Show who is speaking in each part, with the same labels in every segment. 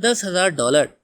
Speaker 1: $10,000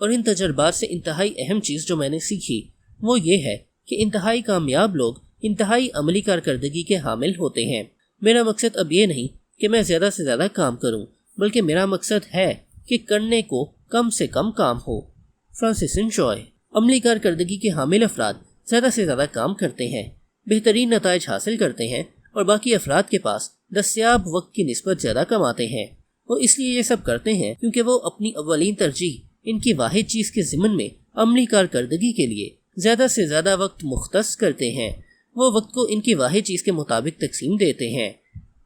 Speaker 1: اور ان تجربات سے انتہائی اہم چیز جو میں نے سیکھی وہ یہ ہے کہ انتہائی کامیاب لوگ انتہائی عملی کارکردگی کے حامل ہوتے ہیں۔ میرا مقصد اب یہ نہیں کہ میں زیادہ سے زیادہ کام کروں، بلکہ میرا مقصد ہے کہ کرنے کو کم سے کم کام ہو۔ Francis enjoy. عملی کارکردگی کے حامل افراد زیادہ سے زیادہ کام کرتے ہیں، بہترین نتائج حاصل کرتے ہیں اور باقی افراد کے پاس دستیاب وقت کی نسبت زیادہ کماتے ہیں۔ وہ اس لیے یہ سب کرتے ہیں کیونکہ وہ اپنی اولین ترجیح ان کی واحد چیز کے ضمن میں عملی کارکردگی کے لیے زیادہ سے زیادہ وقت مختص کرتے ہیں۔ وہ وقت کو ان کی واحد چیز کے مطابق تقسیم دیتے ہیں۔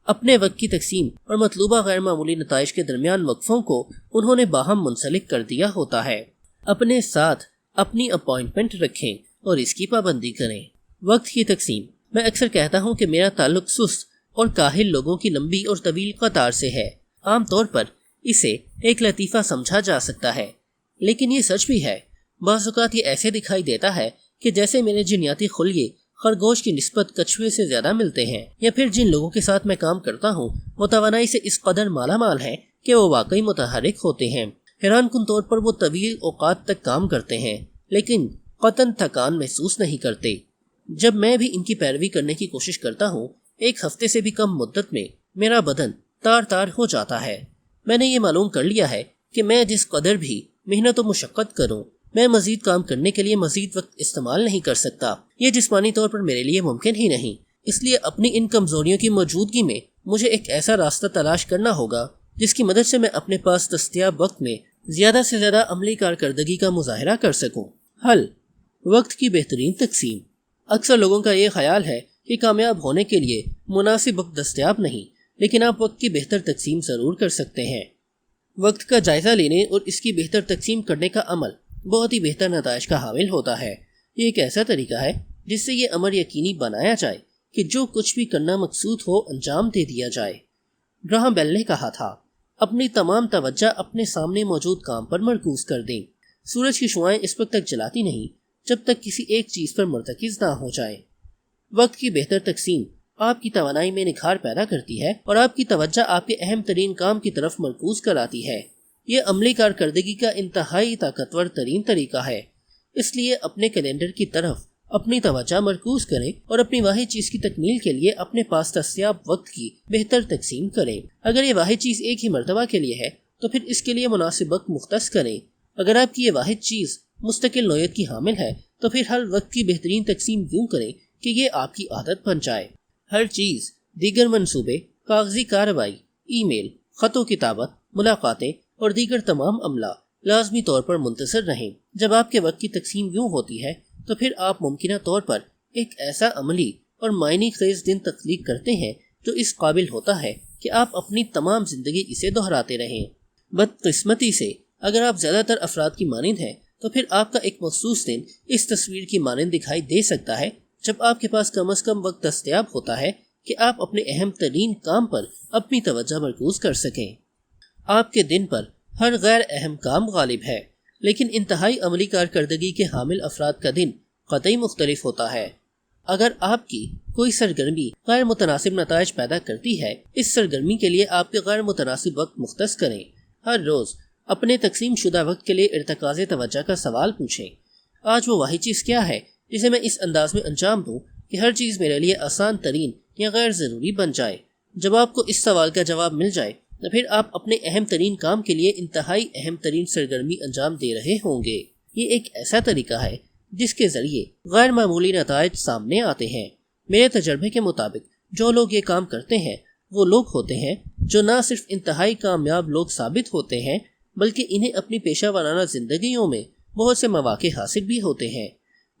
Speaker 1: اپنے وقت کی تقسیم اور مطلوبہ غیر معمولی نتائج کے درمیان وقفوں کو انہوں نے باہم منسلک کر دیا ہوتا ہے۔ اپنے ساتھ اپنی اپائنٹمنٹ رکھیں اور اس کی پابندی کریں۔ وقت کی تقسیم۔ میں اکثر کہتا ہوں کہ میرا تعلق سست اور کاہل لوگوں کی لمبی اور طویل قطار سے ہے۔ عام طور پر اسے ایک لطیفہ سمجھا جا سکتا ہے، لیکن یہ سچ بھی ہے۔ بعض اوقات یہ ایسے دکھائی دیتا ہے کہ جیسے میرے جنیاتی خلیے خرگوش کی نسبت کچھوے سے زیادہ ملتے ہیں، یا پھر جن لوگوں کے ساتھ میں کام کرتا ہوں وہ توانائی سے اس قدر مالا مال ہیں کہ وہ واقعی متحرک ہوتے ہیں۔ حیران کن طور پر وہ طویل اوقات تک کام کرتے ہیں لیکن قطعاً تھکان محسوس نہیں کرتے۔ جب میں بھی ان کی پیروی کرنے کی کوشش کرتا ہوں، ایک ہفتے سے بھی کم مدت میں میرا بدن تار تار ہو جاتا ہے۔ میں نے یہ معلوم کر لیا ہے کہ میں جس قدر بھی محنت و مشقت کروں، میں مزید کام کرنے کے لیے مزید وقت استعمال نہیں کر سکتا۔ یہ جسمانی طور پر میرے لیے ممکن ہی نہیں۔ اس لیے اپنی ان کمزوریوں کی موجودگی میں مجھے ایک ایسا راستہ تلاش کرنا ہوگا جس کی مدد سے میں اپنے پاس دستیاب وقت میں زیادہ سے زیادہ عملی کارکردگی کا مظاہرہ کر سکوں۔ حل: وقت کی بہترین تقسیم۔ اکثر لوگوں کا یہ خیال ہے کہ کامیاب ہونے کے لیے مناسب وقت دستیاب نہیں، لیکن آپ وقت کی بہتر تقسیم ضرور کر سکتے ہیں۔ وقت کا جائزہ لینے اور اس کی بہتر تقسیم کرنے کا عمل بہت ہی بہتر نتائج کا حامل ہوتا ہے۔ یہ ایک ایسا طریقہ ہے جس سے یہ امر یقینی بنایا جائے کہ جو کچھ بھی کرنا مقصود ہو انجام دے دیا جائے۔ گراہم بیل نے کہا تھا، اپنی تمام توجہ اپنے سامنے موجود کام پر مرکوز کر دیں۔ سورج کی شعاعیں اس وقت تک جلاتی نہیں جب تک کسی ایک چیز پر مرتکز نہ ہو جائے۔ وقت کی بہتر تقسیم آپ کی توانائی میں نکھار پیدا کرتی ہے اور آپ کی توجہ آپ کے اہم ترین کام کی طرف مرکوز کراتی ہے۔ یہ عملی کارکردگی کا انتہائی طاقتور ترین طریقہ ہے۔ اس لیے اپنے کیلنڈر کی طرف اپنی توجہ مرکوز کریں اور اپنی واحد چیز کی تکمیل کے لیے اپنے پاس دستیاب وقت کی بہتر تقسیم کریں۔ اگر یہ واحد چیز ایک ہی مرتبہ کے لیے ہے تو پھر اس کے لیے مناسب وقت مختص کریں۔ اگر آپ کی یہ واحد چیز مستقل نوعیت کی حامل ہے تو پھر ہر وقت کی بہترین تقسیم یوں کریں کہ یہ آپ کی عادت بن جائے۔ ہر چیز، دیگر منصوبے، کاغذی کارروائی، ای میل، خط و کتابت، ملاقاتیں اور دیگر تمام عملہ لازمی طور پر منتظر رہیں۔ جب آپ کے وقت کی تقسیم یوں ہوتی ہے تو پھر آپ ممکنہ طور پر ایک ایسا عملی اور معنی خیز دن تخلیق کرتے ہیں جو اس قابل ہوتا ہے کہ آپ اپنی تمام زندگی اسے دہراتے رہیں۔ بدقسمتی سے اگر آپ زیادہ تر افراد کی مانند ہیں تو پھر آپ کا ایک مخصوص دن اس تصویر کی مانند دکھائی دے سکتا ہے جب آپ کے پاس کم از کم وقت دستیاب ہوتا ہے کہ آپ اپنے اہم ترین کام پر اپنی توجہ مرکوز کر سکیں۔ آپ کے دن پر ہر غیر اہم کام غالب ہے، لیکن انتہائی عملی کارکردگی کے حامل افراد کا دن قطعی مختلف ہوتا ہے۔ اگر آپ کی کوئی سرگرمی غیر متناسب نتائج پیدا کرتی ہے، اس سرگرمی کے لیے آپ کے غیر متناسب وقت مختص کریں۔ ہر روز اپنے تقسیم شدہ وقت کے لیے ارتکاز توجہ کا سوال پوچھیں، آج وہ واحد چیز کیا ہے جسے میں اس انداز میں انجام دوں کہ ہر چیز میرے لیے آسان ترین یا غیر ضروری بن جائے۔ جب آپ کو اس سوال کا جواب مل جائے تو پھر آپ اپنے اہم ترین کام کے لیے انتہائی اہم ترین سرگرمی انجام دے رہے ہوں گے۔ یہ ایک ایسا طریقہ ہے جس کے ذریعے غیر معمولی نتائج سامنے آتے ہیں۔ میرے تجربے کے مطابق جو لوگ یہ کام کرتے ہیں وہ لوگ ہوتے ہیں جو نہ صرف انتہائی کامیاب لوگ ثابت ہوتے ہیں بلکہ انہیں اپنی پیشہ ورانہ زندگیوں میں بہت سے مواقع حاصل بھی ہوتے ہیں۔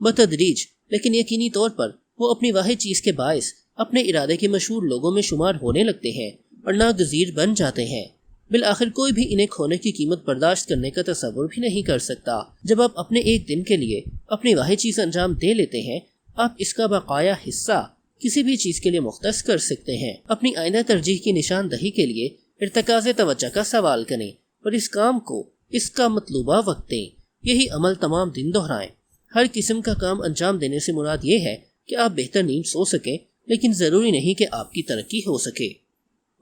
Speaker 1: بتدریج لیکن یقینی طور پر وہ اپنی واحد چیز کے باعث اپنے ارادے کے مشہور لوگوں میں شمار ہونے لگتے ہیں اور ناگزیر بن جاتے ہیں۔ بالآخر کوئی بھی انہیں کھونے کی قیمت برداشت کرنے کا تصور بھی نہیں کر سکتا۔ جب آپ اپنے ایک دن کے لیے اپنی واحد چیز انجام دے لیتے ہیں، آپ اس کا بقایا حصہ کسی بھی چیز کے لیے مختص کر سکتے ہیں۔ اپنی آئندہ ترجیح کی نشاندہی کے لیے ارتکاز توجہ کا سوال کریں اور اس کام کو اس کا مطلوبہ وقت دیں۔ یہی عمل تمام دن دہرائیں۔ ہر قسم کا کام انجام دینے سے مراد یہ ہے کہ آپ بہتر نیند سو سکیں، لیکن ضروری نہیں کہ آپ کی ترقی ہو سکے۔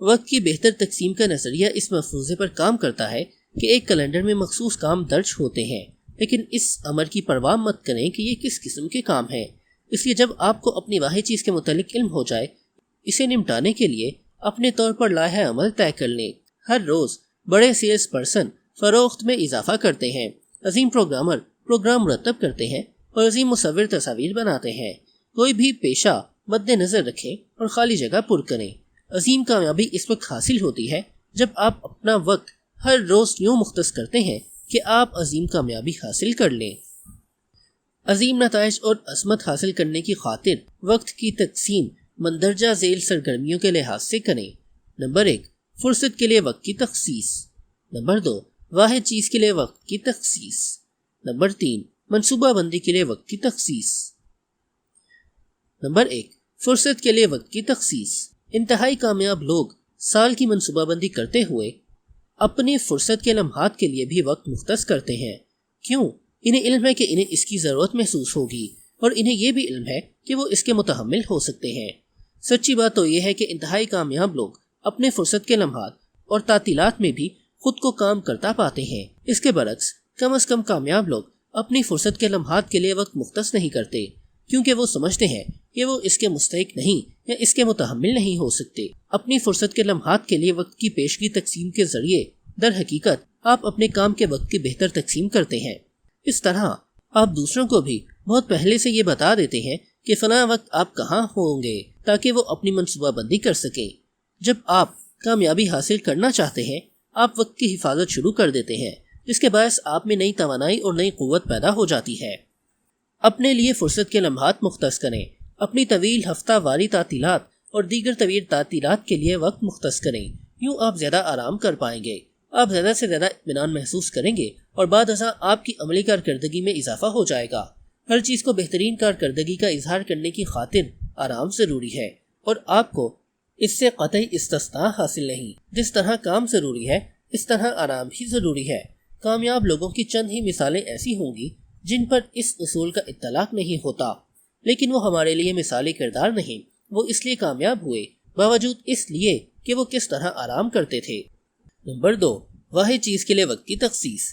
Speaker 1: وقت کی بہتر تقسیم کا نظریہ اس مفروضے پر کام کرتا ہے کہ ایک کیلنڈر میں مخصوص کام درج ہوتے ہیں، لیکن اس امر کی پرواہ مت کریں کہ یہ کس قسم کے کام ہیں۔ اس لیے جب آپ کو اپنی واحد چیز کے متعلق علم ہو جائے، اسے نمٹانے کے لیے اپنے طور پر لائحہ عمل طے کر لیں۔ ہر روز بڑے سیلز پرسن فروخت میں اضافہ کرتے ہیں، عظیم پروگرامر پروگرام مرتب کرتے ہیں اور عظیم مصور تصاویر بناتے ہیں۔ کوئی بھی پیشہ مد نظر رکھیں اور خالی جگہ پر کریں۔ عظیم کامیابی اس وقت حاصل ہوتی ہے جب آپ اپنا وقت ہر روز یوں مختص کرتے ہیں کہ آپ عظیم کامیابی حاصل کر لیں۔ عظیم نتائج اور عظمت حاصل کرنے کی خاطر وقت کی تقسیم مندرجہ ذیل سرگرمیوں کے لحاظ سے کریں۔ نمبر 1، فرصت کے لیے وقت کی تخصیص۔ نمبر 2، واحد چیز کے لیے وقت کی تخصیص۔ نمبر 3، منصوبہ بندی کے لیے وقت کی تخصیص۔ نمبر 1، فرصت کے لیے وقت کی تخصیص۔ انتہائی کامیاب لوگ سال کی منصوبہ بندی کرتے ہوئے اپنی فرصت کے لمحات کے لیے بھی وقت مختص کرتے ہیں۔ کیوں؟ انہیں علم ہے کہ انہیں اس کی ضرورت محسوس ہوگی، اور انہیں یہ بھی علم ہے کہ وہ اس کے متحمل ہو سکتے ہیں۔ سچی بات تو یہ ہے کہ انتہائی کامیاب لوگ اپنے فرصت کے لمحات اور تعطیلات میں بھی خود کو کام کرتا پاتے ہیں۔ اس کے برعکس کم از کم کامیاب لوگ اپنی فرصت کے لمحات کے لیے وقت مختص نہیں کرتے، کیونکہ وہ سمجھتے ہیں کہ وہ اس کے مستحق نہیں یا اس کے متحمل نہیں ہو سکتے۔ اپنی فرصت کے لمحات کے لیے وقت کی پیشگی تقسیم کے ذریعے در حقیقت آپ اپنے کام کے وقت کی بہتر تقسیم کرتے ہیں۔ اس طرح آپ دوسروں کو بھی بہت پہلے سے یہ بتا دیتے ہیں کہ فلاں وقت آپ کہاں ہوں گے، تاکہ وہ اپنی منصوبہ بندی کر سکیں۔ جب آپ کامیابی حاصل کرنا چاہتے ہیں، آپ وقت کی حفاظت شروع کر دیتے ہیں، جس کے باعث آپ میں نئی توانائی اور نئی قوت پیدا ہو جاتی ہے۔ اپنے لیے فرصت کے لمحات مختص کریں۔ اپنی طویل ہفتہ واری تعطیلات اور دیگر طویل تعطیلات کے لیے وقت مختص کریں۔ یوں آپ زیادہ آرام کر پائیں گے، آپ زیادہ سے زیادہ اطمینان محسوس کریں گے، اور بعد ازاں آپ کی عملی کارکردگی میں اضافہ ہو جائے گا۔ ہر چیز کو بہترین کارکردگی کا اظہار کرنے کی خاطر آرام ضروری ہے، اور آپ کو اس سے قطعی استثناء حاصل نہیں۔ جس طرح کام ضروری ہے، اس طرح آرام بھی ضروری ہے۔ کامیاب لوگوں کی چند ہی مثالیں ایسی ہوں گی جن پر اس اصول کا اطلاق نہیں ہوتا، لیکن وہ ہمارے لیے مثالی کردار نہیں۔ وہ اس لیے کامیاب ہوئے باوجود اس لیے کہ وہ کس طرح آرام کرتے تھے۔ نمبر 2، واحد چیز کے لیے وقت کی تخصیص۔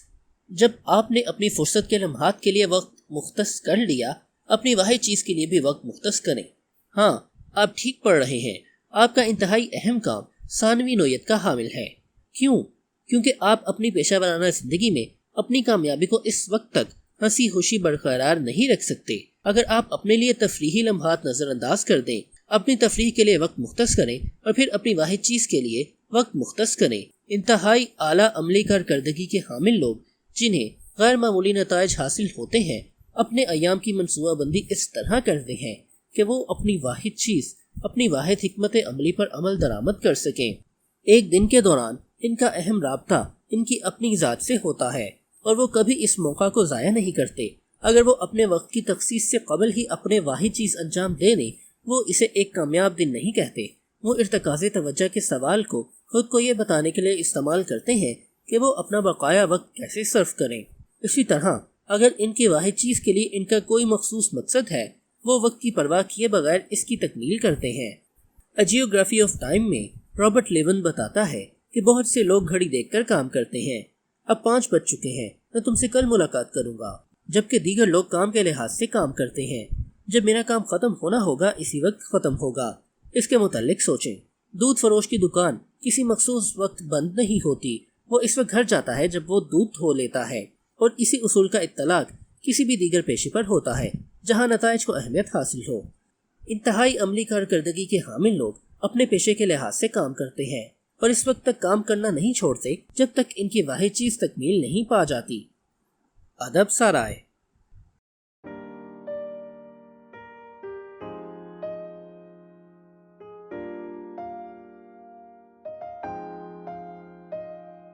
Speaker 1: جب آپ نے اپنی فرصت کے لمحات کے لیے وقت مختص کر لیا، اپنی واحد چیز کے لیے بھی وقت مختص کریں۔ ہاں، آپ ٹھیک پڑھ رہے ہیں، آپ کا انتہائی اہم کام ثانوی نوعیت کا حامل ہے۔ کیوں؟ کیونکہ آپ اپنی پیشہ ورانہ زندگی میں اپنی کامیابی کو اس وقت تک ہنسی خوشی برقرار نہیں رکھ سکتے۔ اگر آپ اپنے لیے تفریحی لمحات نظر انداز کر دیں، اپنی تفریح کے لیے وقت مختص کریں اور پھر اپنی واحد چیز کے لیے وقت مختص کریں۔ انتہائی اعلیٰ عملی کارکردگی کے حامل لوگ جنہیں غیر معمولی نتائج حاصل ہوتے ہیں، اپنے ایام کی منصوبہ بندی اس طرح کرتے ہیں کہ وہ اپنی واحد چیز، اپنی واحد حکمت عملی پر عمل درآمد کر سکیں۔ ایک دن کے دوران ان کا اہم رابطہ ان کی اپنی ذات سے ہوتا ہے، اور وہ کبھی اس موقع کو ضائع نہیں کرتے۔ اگر وہ اپنے وقت کی تخصیص سے قبل ہی اپنے واحد چیز انجام دے دیں، وہ اسے ایک کامیاب دن نہیں کہتے۔ وہ ارتکاز توجہ کے سوال کو خود کو یہ بتانے کے لیے استعمال کرتے ہیں کہ وہ اپنا بقایا وقت کیسے صرف کریں۔ اسی طرح اگر ان کی واحد چیز کے لیے ان کا کوئی مخصوص مقصد ہے، وہ وقت کی پرواہ کیے بغیر اس کی تکمیل کرتے ہیں۔ A Geography of Time میں رابرٹ لیون بتاتا ہے کہ بہت سے لوگ گھڑی دیکھ کر کام کرتے ہیں۔ اب 5 بج چکے ہیں، میں تم سے کل ملاقات کروں گا۔ جبکہ دیگر لوگ کام کے لحاظ سے کام کرتے ہیں۔ جب میرا کام ختم ہونا ہوگا، اسی وقت ختم ہوگا۔ اس کے متعلق سوچیں۔ دودھ فروش کی دکان کسی مخصوص وقت بند نہیں ہوتی، وہ اس وقت گھر جاتا ہے جب وہ دودھ دھو لیتا ہے، اور اسی اصول کا اطلاق کسی بھی دیگر پیشے پر ہوتا ہے جہاں نتائج کو اہمیت حاصل ہو۔ انتہائی عملی کارکردگی کے حامل لوگ اپنے پیشے کے لحاظ سے کام کرتے ہیں، اور اس وقت تک کام کرنا نہیں چھوڑتے جب تک ان کی واحد چیز تکمیل نہیں پا جاتی۔ ادب سرائے۔